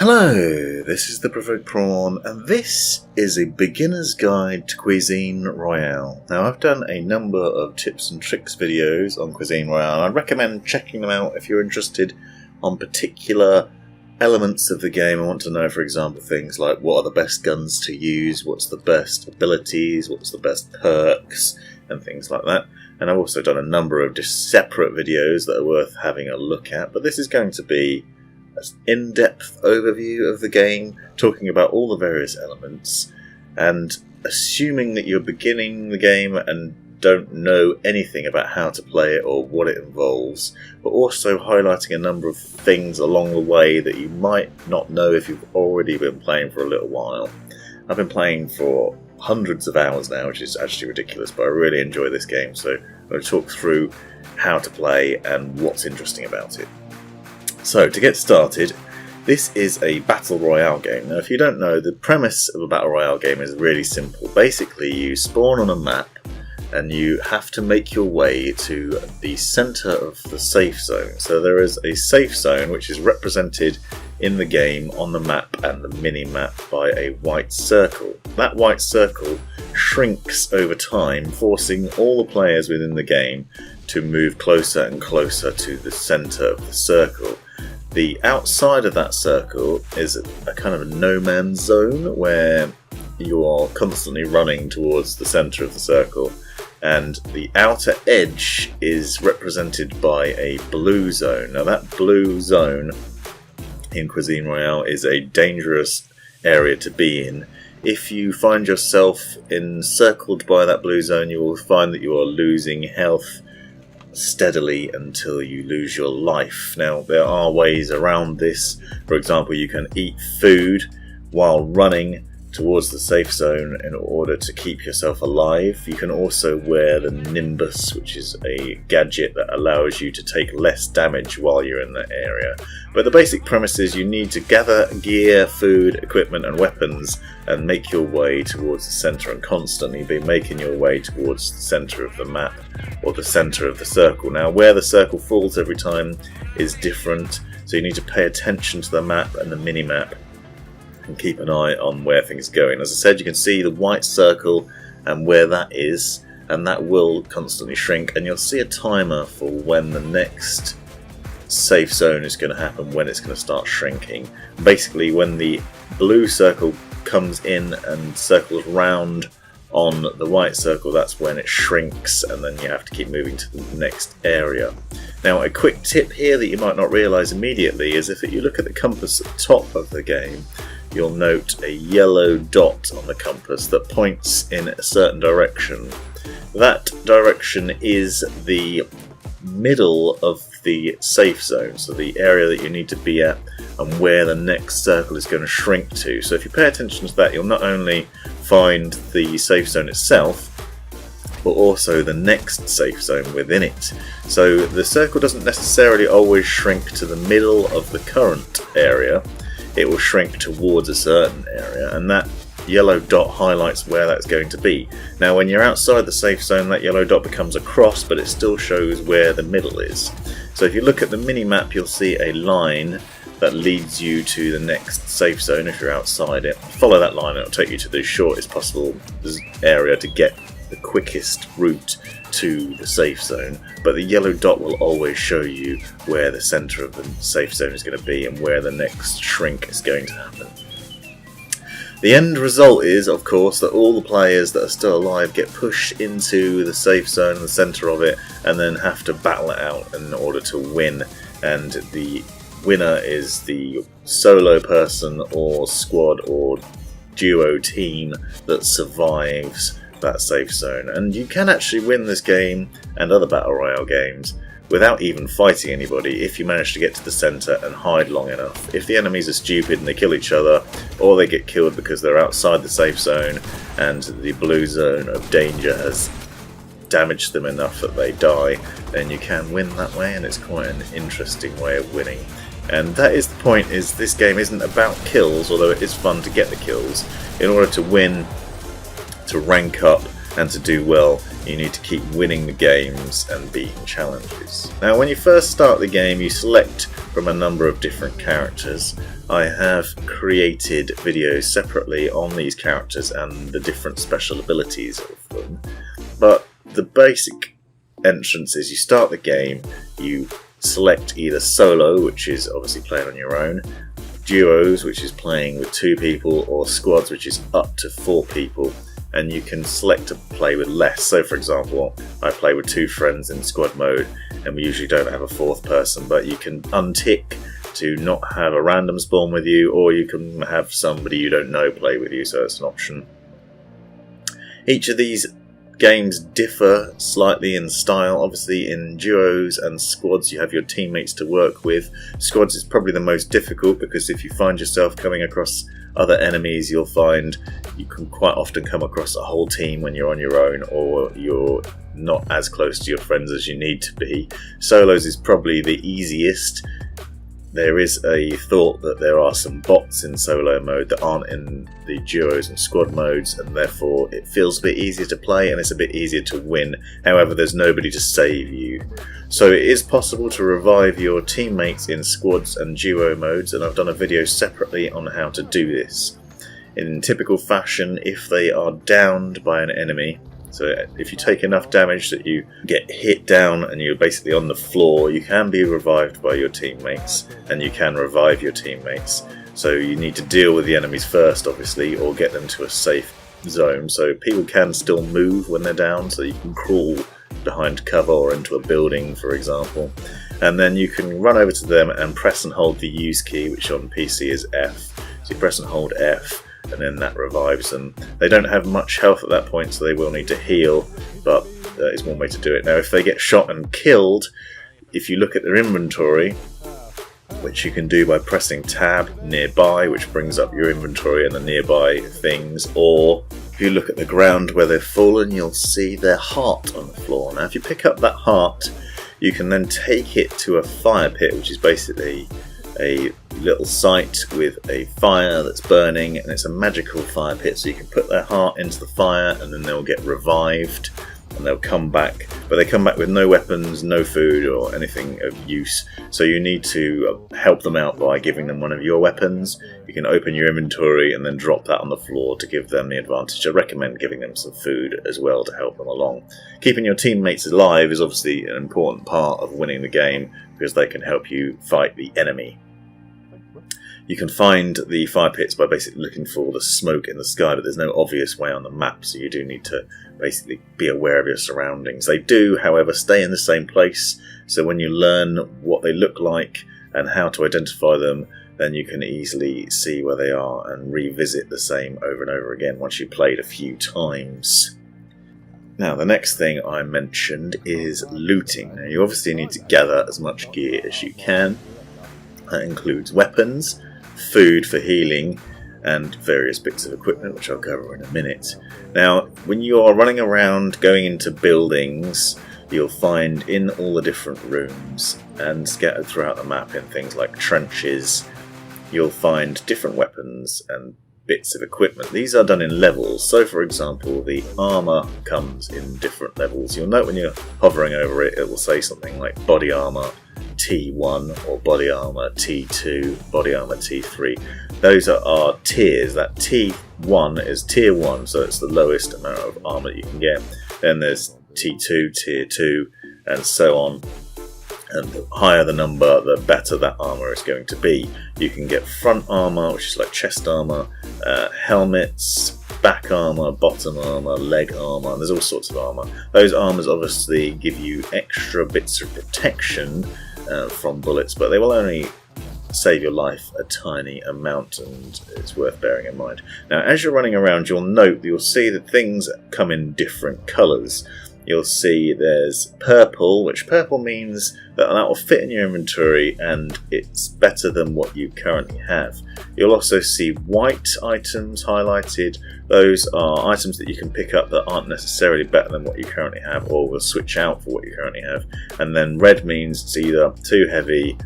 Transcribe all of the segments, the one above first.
Hello, this is the Provoked Prawn, and this is a beginner's guide to Cuisine Royale. Now, I've done a number of tips and tricks videos on Cuisine Royale, and I'd recommend checking them out if you're interested on particular elements of the game. I want to know, for example, things like what are the best guns to use, what's the best abilities, what's the best perks, and things like that. And I've also done a number of just separate videos that are worth having a look at, but this is going to be an in-depth overview of the game, talking about all the various elements, and assuming that you're beginning the game and don't know anything about how to play it or what it involves, but also highlighting a number of things along the way that you might not know if you've already been playing for a little while. I've been playing for hundreds of hours now, which is actually ridiculous, but I really enjoy this game, so I'm going to talk through how to play and what's interesting about it. So, to get started, this is a Battle Royale game. Now, if you don't know, the premise of a Battle Royale game is really simple. Basically, you spawn on a map and you have to make your way to the centre of the safe zone. So there is a safe zone which is represented in the game on the map and the mini-map by a white circle. That white circle shrinks over time, forcing all the players within the game to move closer and closer to the centre of the circle. The outside of that circle is a kind of a no-man's zone where you are constantly running towards the centre of the circle, and the outer edge is represented by a blue zone. Now, that blue zone in Cuisine Royale is a dangerous area to be in. If you find yourself encircled by that blue zone, you will find that you are losing health steadily until you lose your life. Now, there are ways around this. For example, you can eat food while running towards the safe zone in order to keep yourself alive. You can also wear the Nimbus, which is a gadget that allows you to take less damage while you're in that area. But the basic premise is you need to gather gear, food, equipment and weapons and make your way towards the centre, and constantly be making your way towards the centre of the map or the centre of the circle. Now, where the circle falls every time is different, so you need to pay attention to the map and the mini-map and keep an eye on where things are going. As I said, you can see the white circle and where that is, and that will constantly shrink, and you'll see a timer for when the next safe zone is going to happen, when it's going to start shrinking. Basically, when the blue circle comes in and circles round on the white circle, that's when it shrinks, and then you have to keep moving to the next area. Now, a quick tip here that you might not realise immediately is if you look at the compass at the top of the game, you'll note a yellow dot on the compass that points in a certain direction. That direction is the middle of the safe zone, so the area that you need to be at and where the next circle is going to shrink to. So if you pay attention to that, you'll not only find the safe zone itself, but also the next safe zone within it. So the circle doesn't necessarily always shrink to the middle of the current area. It will shrink towards a certain area, and that yellow dot highlights where that's going to be. Now, when you're outside the safe zone, that yellow dot becomes a cross, but it still shows where the middle is. So if you look at the mini-map, you'll see a line that leads you to the next safe zone if you're outside it. Follow that line, it'll take you to the shortest possible area to get the quickest route to the safe zone, but the yellow dot will always show you where the centre of the safe zone is going to be and where the next shrink is going to happen. The end result is, of course, that all the players that are still alive get pushed into the safe zone in the centre of it and then have to battle it out in order to win, and the winner is the solo person or squad or duo team that survives that safe zone. And you can actually win this game and other Battle Royale games without even fighting anybody if you manage to get to the centre and hide long enough. If the enemies are stupid and they kill each other, or they get killed because they're outside the safe zone and the blue zone of danger has damaged them enough that they die, then you can win that way, and it's quite an interesting way of winning. And that is the point, is this game isn't about kills, although it is fun to get the kills. In order to win, to rank up and to do well, You need to keep winning the games and beating challenges. Now when you first start the game, you select from a number of different characters. I have created videos separately on these characters and the different special abilities of them. But the basic entrance is you start the game, you select either solo, which is obviously playing on your own, duos, which is playing with 2 people, or squads, which is up to 4 people. And you can select to play with less. So for example, I play with 2 friends in squad mode, and we usually don't have a 4th person, but you can untick to not have a random spawn with you, or you can have somebody you don't know play with you, so it's an option. Each of these games differ slightly in style. Obviously in duos and squads you have your teammates to work with. Squads is probably the most difficult because if you find yourself coming across other enemies, you'll find you can quite often come across a whole team when you're on your own, or you're not as close to your friends as you need to be. Solos is probably the easiest. There is a thought that there are some bots in solo mode that aren't in the duos and squad modes, and therefore it feels a bit easier to play and it's a bit easier to win. However, there's nobody to save you. So it is possible to revive your teammates in squads and duo modes, and I've done a video separately on how to do this. In typical fashion, if they are downed by an enemy, so if you take enough damage that you get hit down and you're basically on the floor, you can be revived by your teammates, and you can revive your teammates. So you need to deal with the enemies first, obviously, or get them to a safe zone. So people can still move when they're down, so you can crawl behind cover or into a building, for example. And then you can run over to them and press and hold the use key, which on PC is F. So you press and hold F, and then that revives them. They don't have much health at that point, so they will need to heal, but that is one way to do it. Now if they get shot and killed, if you look at their inventory, which you can do by pressing tab nearby, which brings up your inventory and the nearby things, or if you look at the ground where they've fallen, you'll see their heart on the floor. Now if you pick up that heart, you can then take it to a fire pit, which is basically a little site with a fire that's burning, and it's a magical fire pit, so you can put their heart into the fire and then they'll get revived and they'll come back, but they come back with no weapons, no food or anything of use, so you need to help them out by giving them one of your weapons. You can open your inventory and then drop that on the floor to give them the advantage. I recommend giving them some food as well to help them along. Keeping your teammates alive is obviously an important part of winning the game, because they can help you fight the enemy. You can find the fire pits by basically looking for the smoke in the sky, but there's no obvious way on the map, so you do need to basically be aware of your surroundings. They do, however, stay in the same place, so when you learn what they look like and how to identify them, then you can easily see where they are and revisit the same over and over again once you've played a few times. Now, the next thing I mentioned is looting. Now, you obviously need to gather as much gear as you can. That includes weapons, food for healing, and various bits of equipment, which I'll cover in a minute. Now, when you are running around going into buildings, you'll find in all the different rooms and scattered throughout the map in things like trenches, you'll find different weapons and bits of equipment. These are done in levels, so for example the armour comes in different levels. You'll note when you're hovering over it, it will say something like body armour T1 or body armour T2, body armour T3. Those are our tiers. That T1 is tier 1, so it's the lowest amount of armour you can get. Then there's T2, tier 2, and so on. And the higher the number, the better that armour is going to be. You can get front armour, which is like chest armour, helmets, back armour, bottom armour, leg armour, and there's all sorts of armour. Those armours obviously give you extra bits of protection from bullets, but they will only save your life a tiny amount, and it's worth bearing in mind. Now, as you're running around, you'll see that things come in different colours. You'll see there's purple, which purple means that will fit in your inventory and it's better than what you currently have. You'll also see white items highlighted. Those are items that you can pick up that aren't necessarily better than what you currently have, or will switch out for what you currently have. And then red means it's either too heavy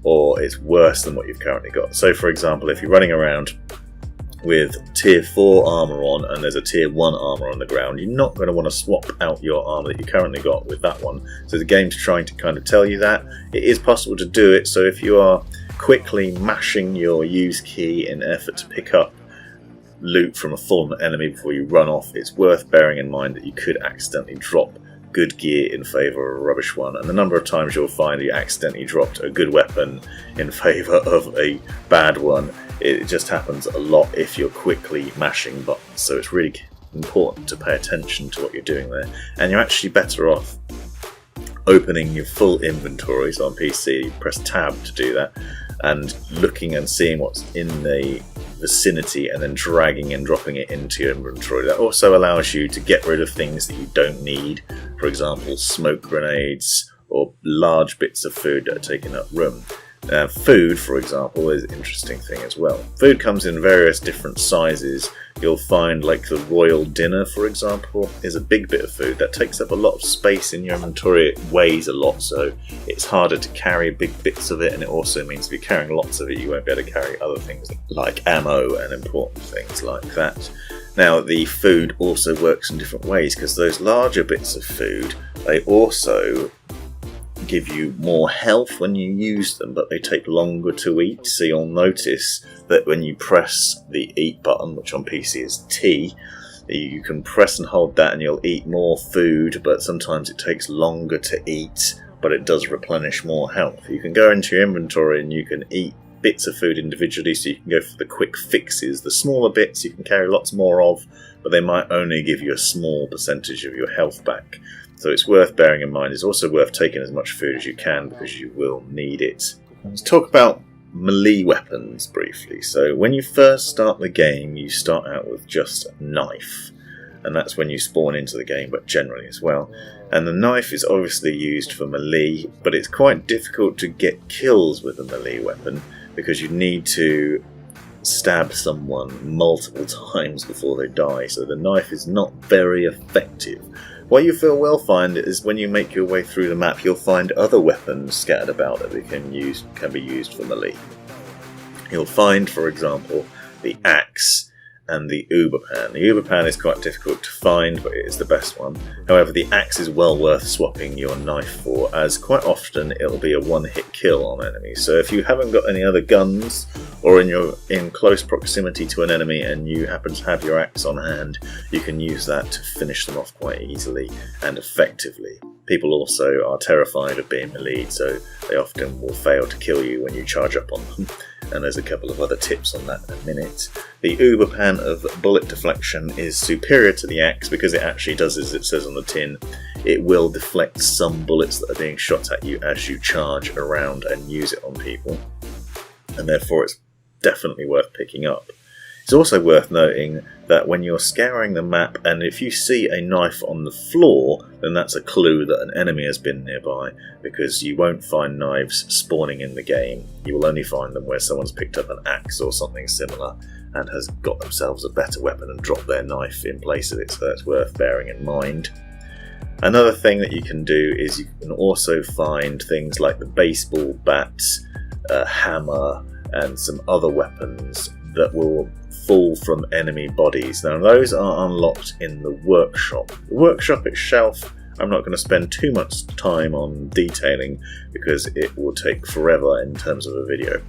or it's worse than what you've currently got. So for example, if you're running around with tier 4 armour on and there's a tier 1 armour on the ground, you're not going to want to swap out your armour that you currently got with that one. So the game's trying to kind of tell you that. It is possible to do it, so if you are quickly mashing your use key in effort to pick up loot from a fallen enemy before you run off, it's worth bearing in mind that you could accidentally drop good gear in favour of a rubbish one, and the number of times you'll find you accidentally dropped a good weapon in favour of a bad one, it just happens a lot if you're quickly mashing buttons. So it's really important to pay attention to what you're doing there, and you're actually better off opening your full inventory. So on PC, press tab to do that, and looking and seeing what's in the vicinity and then dragging and dropping it into your inventory. That also allows you to get rid of things that you don't need, for example smoke grenades or large bits of food that are taking up room. Food, for example, is an interesting thing as well. Food comes in various different sizes. You'll find like the royal dinner, for example, is a big bit of food that takes up a lot of space in your inventory. It weighs a lot, so it's harder to carry big bits of it, and it also means if you're carrying lots of it, you won't be able to carry other things like ammo and important things like that. Now, the food also works in different ways, because those larger bits of food, they also give you more health when you use them, but they take longer to eat. So you'll notice that when you press the eat button, which on PC is T, you can press and hold that and you'll eat more food, but sometimes it takes longer to eat, but it does replenish more health. You can go into your inventory and you can eat bits of food individually, so you can go for the quick fixes. The smaller bits you can carry lots more of, but they might only give you a small percentage of your health back. So it's worth bearing in mind. It's also worth taking as much food as you can, because you will need it. Let's talk about melee weapons briefly. So when you first start the game, you start out with just a knife, and that's when you spawn into the game, but generally as well. And the knife is obviously used for melee, but it's quite difficult to get kills with a melee weapon, because you need to stab someone multiple times before they die, so the knife is not very effective. What you will find is when you make your way through the map, you'll find other weapons scattered about that can be used for melee. You'll find, for example, the axe and the Uberpan. The Uberpan is quite difficult to find, but it is the best one. However, the axe is well worth swapping your knife for, as quite often it'll be a one-hit kill on enemies. So if you haven't got any other guns, or you're in close proximity to an enemy and you happen to have your axe on hand, you can use that to finish them off quite easily and effectively. People also are terrified of being meleeed, so they often will fail to kill you when you charge up on them. And there's a couple of other tips on that in a minute. The Uberpan of bullet deflection is superior to the axe, because it actually does as it says on the tin. It will deflect some bullets that are being shot at you as you charge around and use it on people, and therefore it's definitely worth picking up. It's also worth noting that when you're scouring the map, and if you see a knife on the floor, then that's a clue that an enemy has been nearby, because you won't find knives spawning in the game. You will only find them where someone's picked up an axe or something similar and has got themselves a better weapon and dropped their knife in place of it, so that's worth bearing in mind. Another thing that you can do is you can also find things like the baseball bat, hammer, and some other weapons that will fall from enemy bodies. Now those are unlocked in the workshop. The workshop itself, I'm not going to spend too much time on detailing, because it will take forever in terms of a video.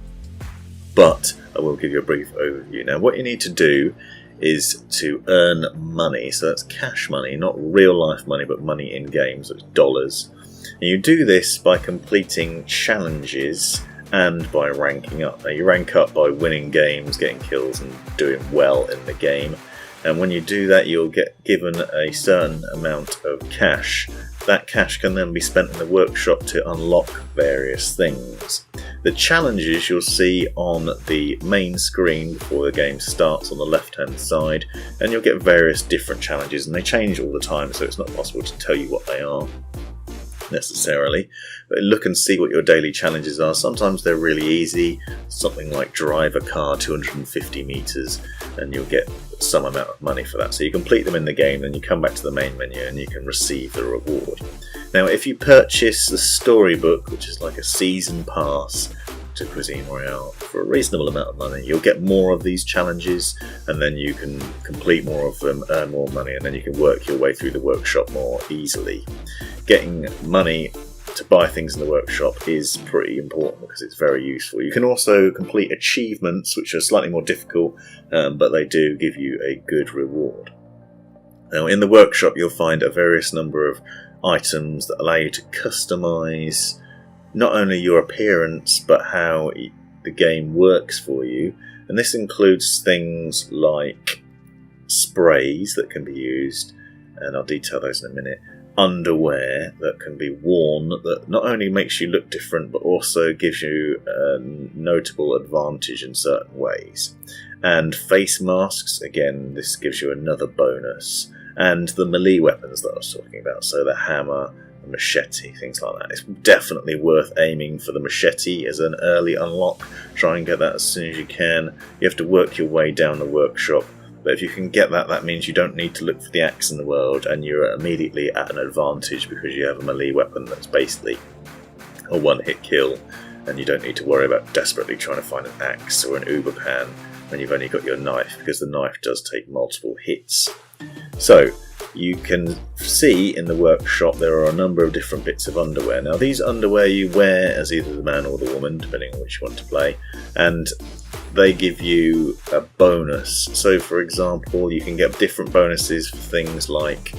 But I will give you a brief overview. Now what you need to do is to earn money. So that's cash money, not real life money, but money in games, so it's dollars. And you do this by completing challenges and by ranking up. Now you rank up by winning games, getting kills and doing well in the game, and when you do that you'll get given a certain amount of cash. That cash can then be spent in the workshop to unlock various things. The challenges you'll see on the main screen before the game starts on the left hand side, and you'll get various different challenges, and they change all the time, so it's not possible to tell you what they are necessarily, but look and see what your daily challenges are. Sometimes they're really easy, something like drive a car 250 meters, and you'll get some amount of money for that. So you complete them in the game, then you come back to the main menu and you can receive the reward. Now if you purchase the storybook, which is like a season pass to Cuisine Royale for a reasonable amount of money. You'll get more of these challenges, and then you can complete more of them, earn more money, and then you can work your way through the workshop more easily. Getting money to buy things in the workshop is pretty important because it's very useful. You can also complete achievements, which are slightly more difficult, but they do give you a good reward. Now, in the workshop, you'll find a various number of items that allow you to customize not only your appearance, but how the game works for you. And this includes things like sprays that can be used, and I'll detail those in a minute. Underwear that can be worn that not only makes you look different, but also gives you a notable advantage in certain ways. And face masks, again, this gives you another bonus. And the melee weapons that I was talking about, so the hammer, the machete, things like that. It's definitely worth aiming for the machete as an early unlock. Try and get that as soon as you can. You have to work your way down the workshop. But if you can get that, that means you don't need to look for the axe in the world, and you're immediately at an advantage because you have a melee weapon that's basically a one-hit kill, and you don't need to worry about desperately trying to find an axe or an uber pan when you've only got your knife, because the knife does take multiple hits. So you can see in the workshop there are a number of different bits of underwear. Now, these underwear you wear as either the man or the woman, depending on which you want to play, and they give you a bonus. So, for example, you can get different bonuses for things like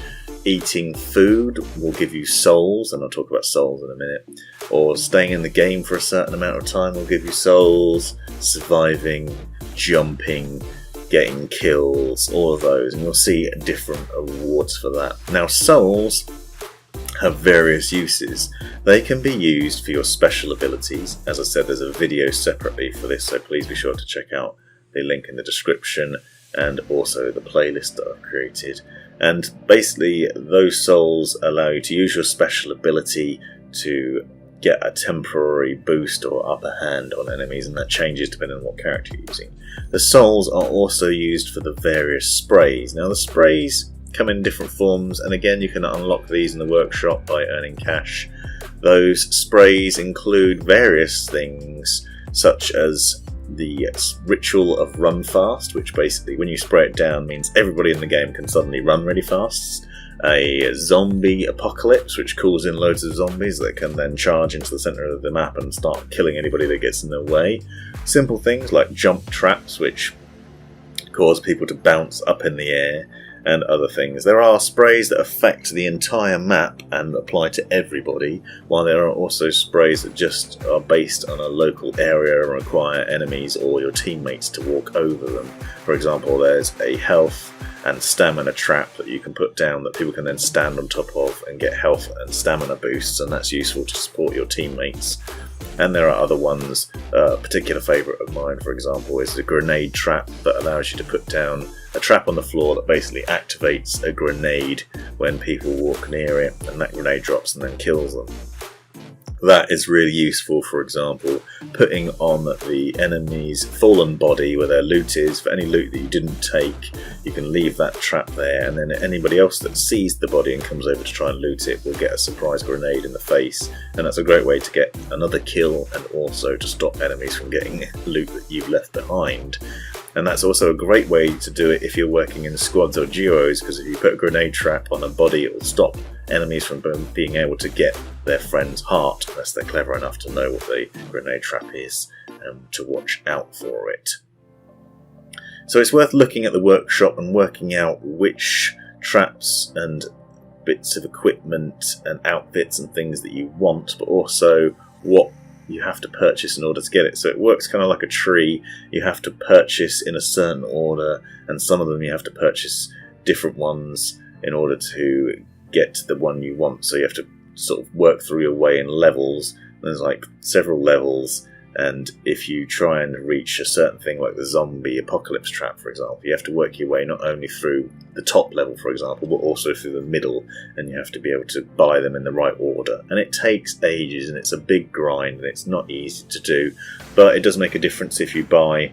eating food will give you souls, and I'll talk about souls in a minute, or staying in the game for a certain amount of time will give you souls, surviving, jumping, getting kills, all of those, and you'll see different awards for that. Now, souls have various uses. They can be used for your special abilities. As I said, there's a video separately for this, so please be sure to check out the link in the description and also the playlist that I've created. And basically, those souls allow you to use your special ability to get a temporary boost or upper hand on enemies, and that changes depending on what character you're using. The souls are also used for the various sprays. Now, the sprays come in different forms, and again, you can unlock these in the workshop by earning cash. Those sprays include various things, such as the ritual of run fast, which basically, when you spray it down, means everybody in the game can suddenly run really fast. A zombie apocalypse, which calls in loads of zombies that can then charge into the centre of the map and start killing anybody that gets in their way. Simple things like jump traps, which cause people to bounce up in the air, and other things. There are sprays that affect the entire map and apply to everybody, while there are also sprays that just are based on a local area and require enemies or your teammates to walk over them. For example, there's a health and stamina trap that you can put down that people can then stand on top of and get health and stamina boosts, and that's useful to support your teammates. And there are other ones. A particular favourite of mine, for example, is the grenade trap that allows you to put down a trap on the floor that basically activates a grenade when people walk near it, and that grenade drops and then kills them. That is really useful, for example, putting on the enemy's fallen body where their loot is. For any loot that you didn't take, you can leave that trap there, and then anybody else that sees the body and comes over to try and loot it will get a surprise grenade in the face, and that's a great way to get another kill and also to stop enemies from getting loot that you've left behind. And that's also a great way to do it if you're working in squads or duos, because if you put a grenade trap on a body, it will stop enemies from being able to get their friend's heart, unless they're clever enough to know what the grenade trap is and to watch out for it. So it's worth looking at the workshop and working out which traps and bits of equipment and outfits and things that you want, but also what you have to purchase in order to get it. So it works kind of like a tree. You have to purchase in a certain order, and some of them you have to purchase different ones in order to get to the one you want. So you have to sort of work through your way in levels. There's like several levels, and if you try and reach a certain thing like the zombie apocalypse trap, for example, you have to work your way not only through the top level, for example, but also through the middle, and you have to be able to buy them in the right order. And it takes ages, and it's a big grind, and it's not easy to do, but it does make a difference if you buy,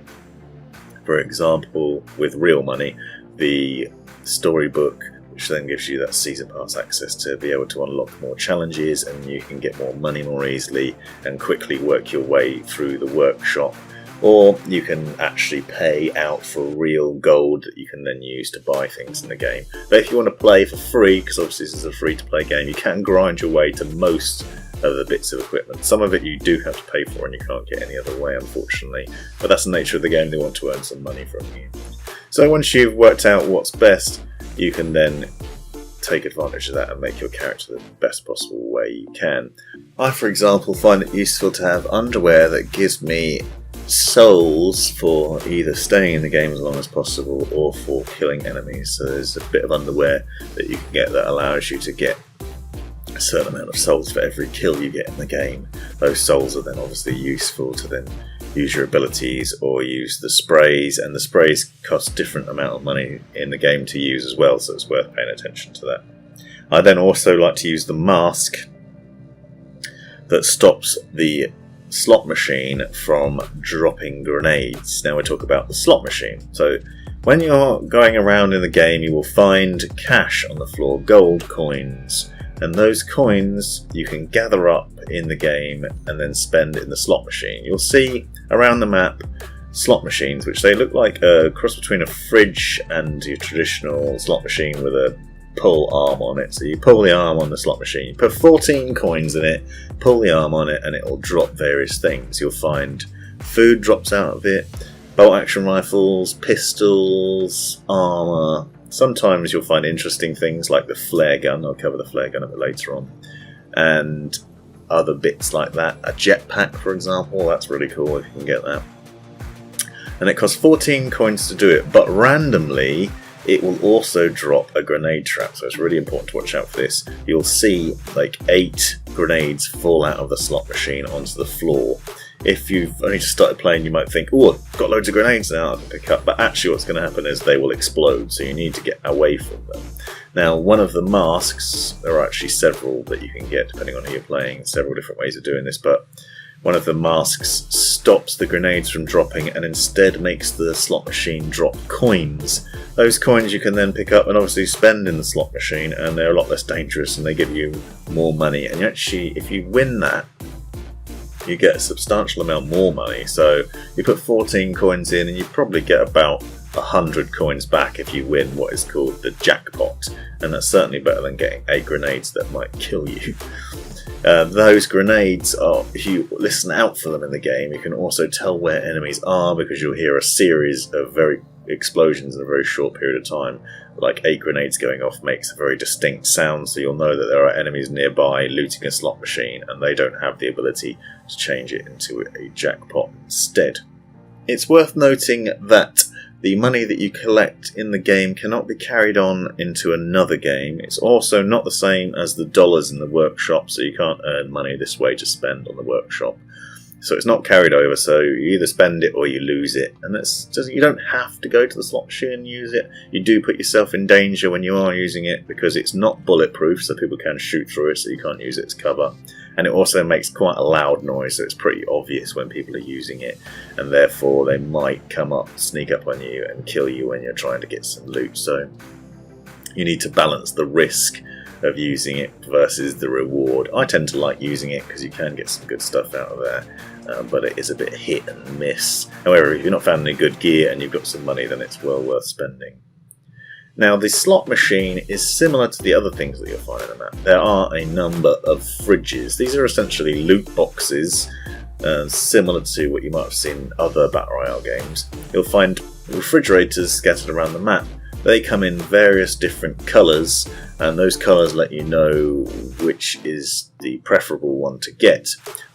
for example, with real money, the storybook which then gives you that season pass access to be able to unlock more challenges, and you can get more money more easily and quickly work your way through the workshop. Or you can actually pay out for real gold that you can then use to buy things in the game. But if you want to play for free, because obviously this is a free-to-play game, you can grind your way to most of the bits of equipment. Some of it you do have to pay for and you can't get any other way, unfortunately. But that's the nature of the game, they want to earn some money from you. So once you've worked out what's best, you can then take advantage of that and make your character the best possible way you can. I, for example, find it useful to have underwear that gives me souls for either staying in the game as long as possible or for killing enemies. So there's a bit of underwear that you can get that allows you to get a certain amount of souls for every kill you get in the game. Those souls are then obviously useful to then use your abilities or use the sprays, and the sprays cost different amount of money in the game to use as well, so it's worth paying attention to that. I then also like to use the mask that stops the slot machine from dropping grenades. Now we talk about the slot machine. So when you're going around in the game, you will find cash on the floor, gold coins, and those coins you can gather up in the game and then spend in the slot machine. You'll see around the map slot machines, which they look like a cross between a fridge and your traditional slot machine with a pull arm on it. So you pull the arm on the slot machine, you put 14 coins in it, pull the arm on it, and it will drop various things. You'll find food drops out of it, bolt action rifles, pistols, armour. Sometimes you'll find interesting things like the flare gun. I'll cover the flare gun a bit later on, and other bits like that. A jetpack, for example, that's really cool if you can get that. And it costs 14 coins to do it, but randomly it will also drop a grenade trap, so it's really important to watch out for this. You'll see like 8 grenades fall out of the slot machine onto the floor. If you've only just started playing, you might think, oh, I've got loads of grenades now I can pick up, but actually what's going to happen is they will explode, so you need to get away from them. Now, one of the masks, there are actually several that you can get depending on who you're playing, several different ways of doing this, but one of the masks stops the grenades from dropping and instead makes the slot machine drop coins. Those coins you can then pick up and obviously spend in the slot machine, and they're a lot less dangerous and they give you more money. And actually, if you win that, you get a substantial amount more money. So you put 14 coins in and you probably get about 100 coins back if you win what is called the jackpot. And that's certainly better than getting 8 grenades that might kill you. Those grenades are, if you listen out for them in the game, you can also tell where enemies are because you'll hear a series of very explosions in a very short period of time. Like 8 grenades going off makes a very distinct sound, so you'll know that there are enemies nearby looting a slot machine and they don't have the ability to change it into a jackpot instead. It's worth noting that the money that you collect in the game cannot be carried on into another game. It's also not the same as the dollars in the workshop, so you can't earn money this way to spend on the workshop. So it's not carried over, so you either spend it or you lose it. And that's just, you don't have to go to the slot machine and use it. You do put yourself in danger when you are using it because it's not bulletproof, so people can shoot through it, so you can't use it as cover. And it also makes quite a loud noise, so it's pretty obvious when people are using it, and therefore they might come up, sneak up on you and kill you when you're trying to get some loot. So you need to balance the risk of using it versus the reward. I tend to like using it because you can get some good stuff out of there, but it is a bit hit and miss. However, if you're not found any good gear and you've got some money, then it's well worth spending. Now, the slot machine is similar to the other things that you'll find in the map. There are a number of fridges. These are essentially loot boxes, similar to what you might have seen in other Battle Royale games. You'll find refrigerators scattered around the map. They come in various different colours, and those colours let you know which is the preferable one to get.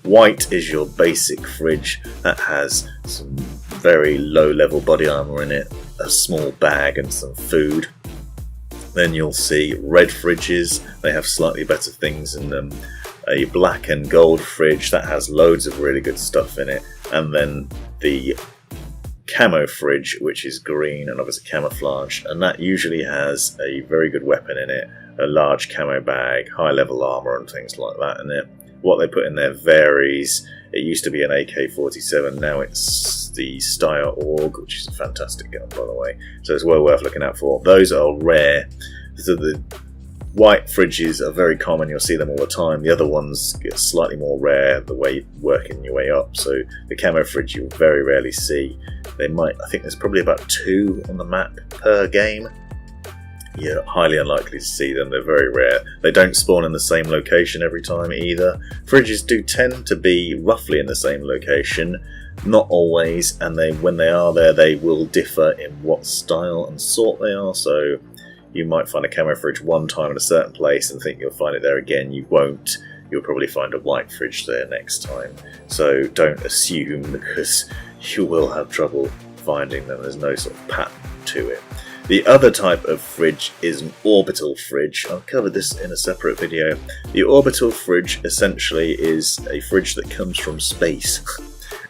White is your basic fridge that has some very low level body armour in it, a small bag and some food. Then you'll see red fridges, they have slightly better things in them. A black and gold fridge that has loads of really good stuff in it, and then the camo fridge, which is green and obviously camouflage, and that usually has a very good weapon in it, a large camo bag, high level armour and things like that in it. What they put in there varies. It used to be an AK-47, now it's the Steyr AUG, which is a fantastic gun, by the way. So it's well worth looking out for. Those are rare. So the white fridges are very common, you'll see them all the time. The other ones get slightly more rare the way you're working your way up. So the camo fridge you'll very rarely see. They might, I think there's probably about 2 on the map per game. You're highly unlikely to see them, they're very rare. They don't spawn in the same location every time either. Fridges do tend to be roughly in the same location, not always, and when they are there they will differ in what style and sort they are. So you might find a camo fridge one time in a certain place and think you'll find it there again. You won't. You'll probably find a white fridge there next time. So don't assume, because you will have trouble finding them. There's no sort of pattern to it. The other type of fridge is an orbital fridge. I've covered this in a separate video. The orbital fridge essentially is a fridge that comes from space,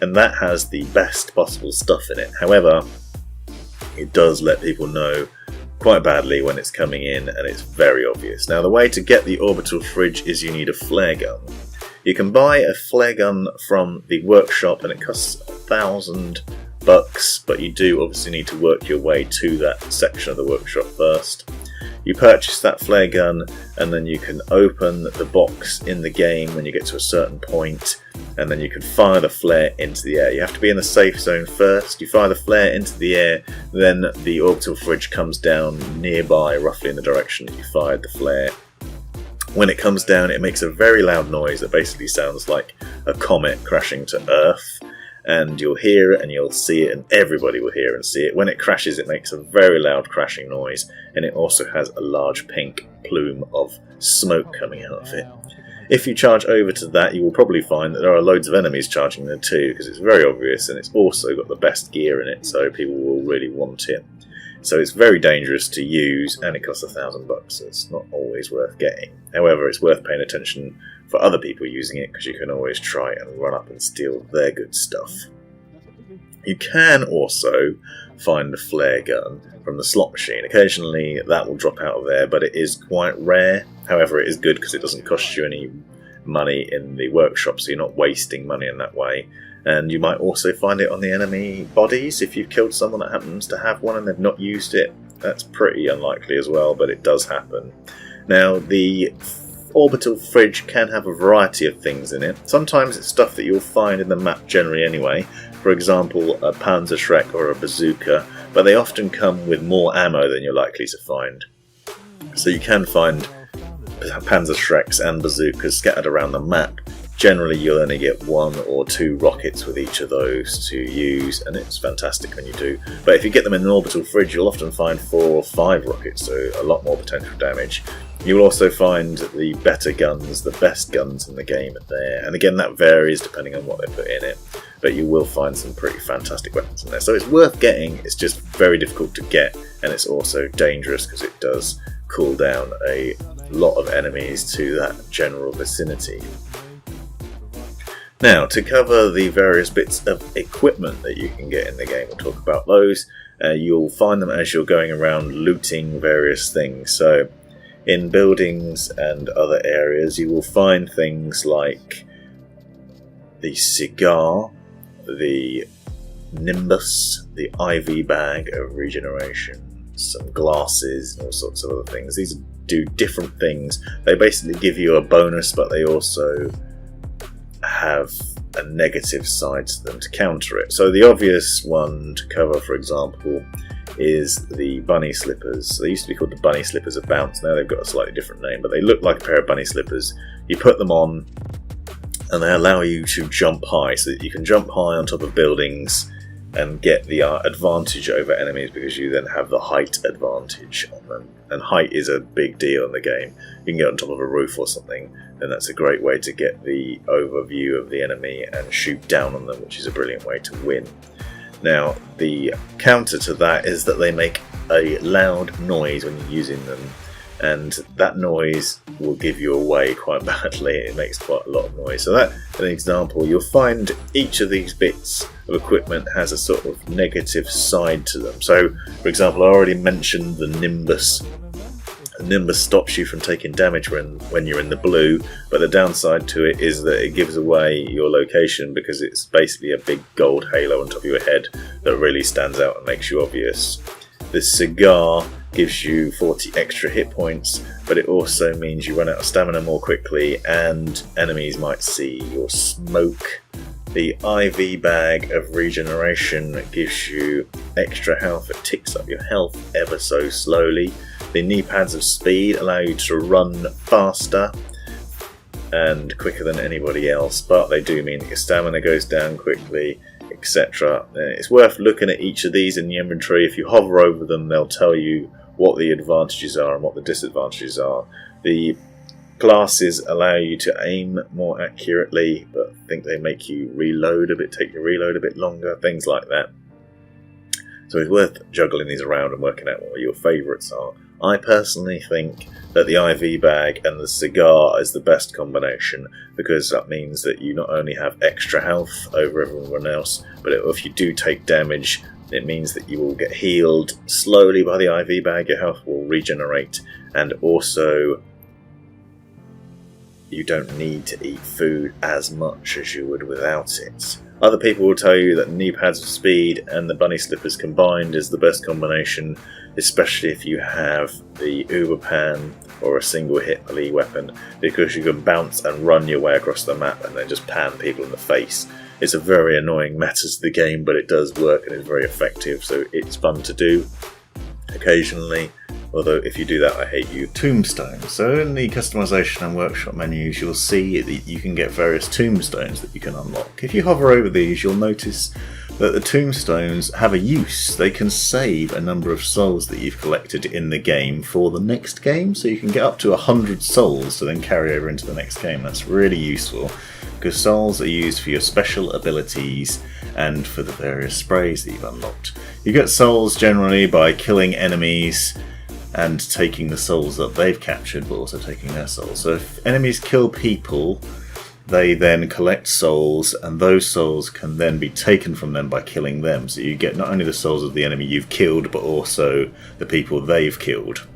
and that has the best possible stuff in it. However, it does let people know quite badly when it's coming in, and it's very obvious. Now, the way to get the orbital fridge is you need a flare gun. You can buy a flare gun from the workshop, and it costs $1,000, but you do obviously need to work your way to that section of the workshop first. You purchase that flare gun, and then you can open the box in the game when you get to a certain point, and then you can fire the flare into the air. You have to be in the safe zone first. You fire the flare into the air, then the orbital fridge comes down nearby, roughly in the direction that you fired the flare. When it comes down, it makes a very loud noise that basically sounds like a comet crashing to Earth. And you'll hear it and you'll see it, and everybody will hear and see it. When it crashes, it makes a very loud crashing noise, and it also has a large pink plume of smoke coming out of it. If you charge over to that, you will probably find that there are loads of enemies charging there too, because it's very obvious, and it's also got the best gear in it, so people will really want it. So it's very dangerous to use, and it costs $1,000, so it's not always worth getting. However, it's worth paying attention for other people using it, because you can always try and run up and steal their good stuff. You can also find the flare gun from the slot machine. Occasionally that will drop out of there, but it is quite rare. However, it is good because it doesn't cost you any money in the workshop, so you're not wasting money in that way. And you might also find it on the enemy bodies. If you've killed someone that happens to have one and they've not used it, that's pretty unlikely as well, but it does happen. Now, the orbital fridge can have a variety of things in it. Sometimes it's stuff that you'll find in the map generally anyway. For example, a Panzerschreck or a bazooka, but they often come with more ammo than you're likely to find. So you can find Panzerschrecks and bazookas scattered around the map. Generally you'll only get 1 or 2 rockets with each of those to use, and it's fantastic when you do. But if you get them in an orbital fridge, you'll often find 4 or 5 rockets, so a lot more potential damage. You'll also find the better guns, the best guns in the game there, and again that varies depending on what they put in it, but you will find some pretty fantastic weapons in there. So it's worth getting, it's just very difficult to get, and it's also dangerous because it does cool down a lot of enemies to that general vicinity. Now, to cover the various bits of equipment that you can get in the game, we'll talk about those. You'll find them as you're going around looting various things. So, in buildings and other areas, you will find things like the cigar, the Nimbus, the IV bag of regeneration, some glasses, and all sorts of other things. These do different things. They basically give you a bonus, but they also have a negative side to them to counter it. So the obvious one to cover, for example, is the bunny slippers. They used to be called the bunny slippers of bounce. Now they've got a slightly different name, but they look like a pair of bunny slippers. You put them on and they allow you to jump high, so that you can jump high on top of buildings and get the advantage over enemies, because you then have the height advantage on them. And height is a big deal in the game. You can get on top of a roof or something, and that's a great way to get the overview of the enemy and shoot down on them, which is a brilliant way to win. Now, the counter to that is that they make a loud noise when you're using them, and that noise will give you away quite badly. It makes quite a lot of noise. So that's an example. You'll find each of these bits of equipment has a sort of negative side to them. So, for example, I already mentioned the Nimbus. Nimbus stops you from taking damage when you're in the blue, but the downside to it is that it gives away your location because it's basically a big gold halo on top of your head that really stands out and makes you obvious. The cigar gives you 40 extra hit points, but it also means you run out of stamina more quickly and enemies might see your smoke. The IV bag of regeneration gives you extra health. It ticks up your health ever so slowly. The knee pads of speed allow you to run faster and quicker than anybody else, but they do mean that your stamina goes down quickly, etc. It's worth looking at each of these in the inventory. If you hover over them, they'll tell you what the advantages are and what the disadvantages are. The glasses allow you to aim more accurately, but I think they make you reload a bit, take your reload a bit longer, things like that. So it's worth juggling these around and working out what your favourites are. I personally think that the IV bag and the cigar is the best combination, because that means that you not only have extra health over everyone else, but if you do take damage, it means that you will get healed slowly by the IV bag, your health will regenerate, and also you don't need to eat food as much as you would without it. Other people will tell you that knee pads of speed and the bunny slippers combined is the best combination, especially if you have the Uber Pan or a single hit melee weapon, because you can bounce and run your way across the map and then just pan people in the face. It's a very annoying meta to the game, but it does work and is very effective, so it's fun to do occasionally. Although if you do that, I hate you. Tombstones. So in the customization and workshop menus, you'll see that you can get various tombstones that you can unlock. If you hover over these, you'll notice that the tombstones have a use. They can save a number of souls that you've collected in the game for the next game. So you can get up to 100 souls to then carry over into the next game. That's really useful, because souls are used for your special abilities and for the various sprays that you've unlocked. You get souls generally by killing enemies and taking the souls that they've captured, but also taking their souls. So if enemies kill people, they then collect souls, and those souls can then be taken from them by killing them. So you get not only the souls of the enemy you've killed, but also the people they've killed.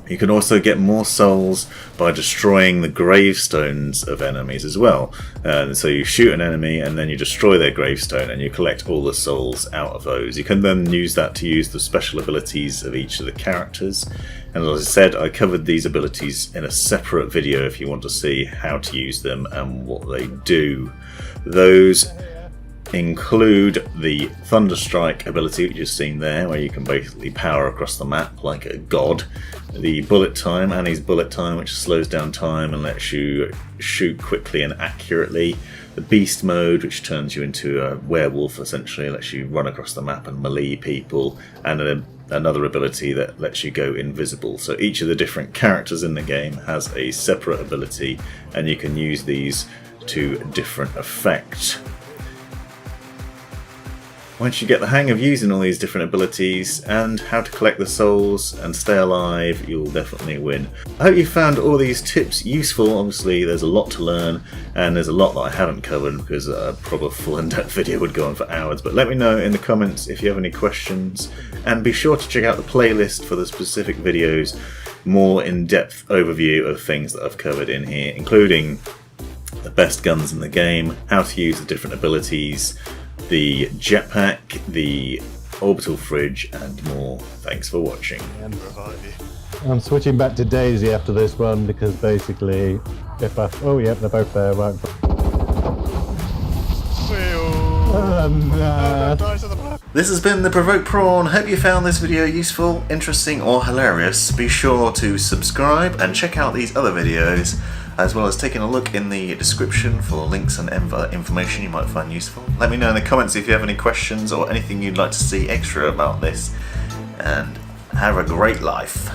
You can also get more souls by destroying the gravestones of enemies as well. So you shoot an enemy and then you destroy their gravestone and you collect all the souls out of those. You can then use that to use the special abilities of each of the characters. And as I said, I covered these abilities in a separate video if you want to see how to use them and what they do. Those include the Thunderstrike ability, which you've seen there, where you can basically power across the map like a god. The bullet time, Annie's bullet time, which slows down time and lets you shoot quickly and accurately. The beast mode, which turns you into a werewolf, essentially lets you run across the map and melee people, and another ability that lets you go invisible. So each of the different characters in the game has a separate ability, and you can use these to different effect. Once you get the hang of using all these different abilities and how to collect the souls and stay alive, you'll definitely win. I hope you found all these tips useful. Obviously there's a lot to learn and there's a lot that I haven't covered, because a proper full in-depth video would go on for hours. But let me know in the comments if you have any questions, and be sure to check out the playlist for the specific videos, more in-depth overview of things that I've covered in here, including the best guns in the game, how to use the different abilities, the jetpack, the orbital fridge, and more. Thanks for watching. I'm switching back to Daisy after this one, because basically, if I... Oh, yeah, they're both there, right. This has been the Provoked Prawn. Hope you found this video useful, interesting, or hilarious. Be sure to subscribe and check out these other videos, as well as taking a look in the description for links and information you might find useful. Let me know in the comments if you have any questions or anything you'd like to see extra about this, and have a great life.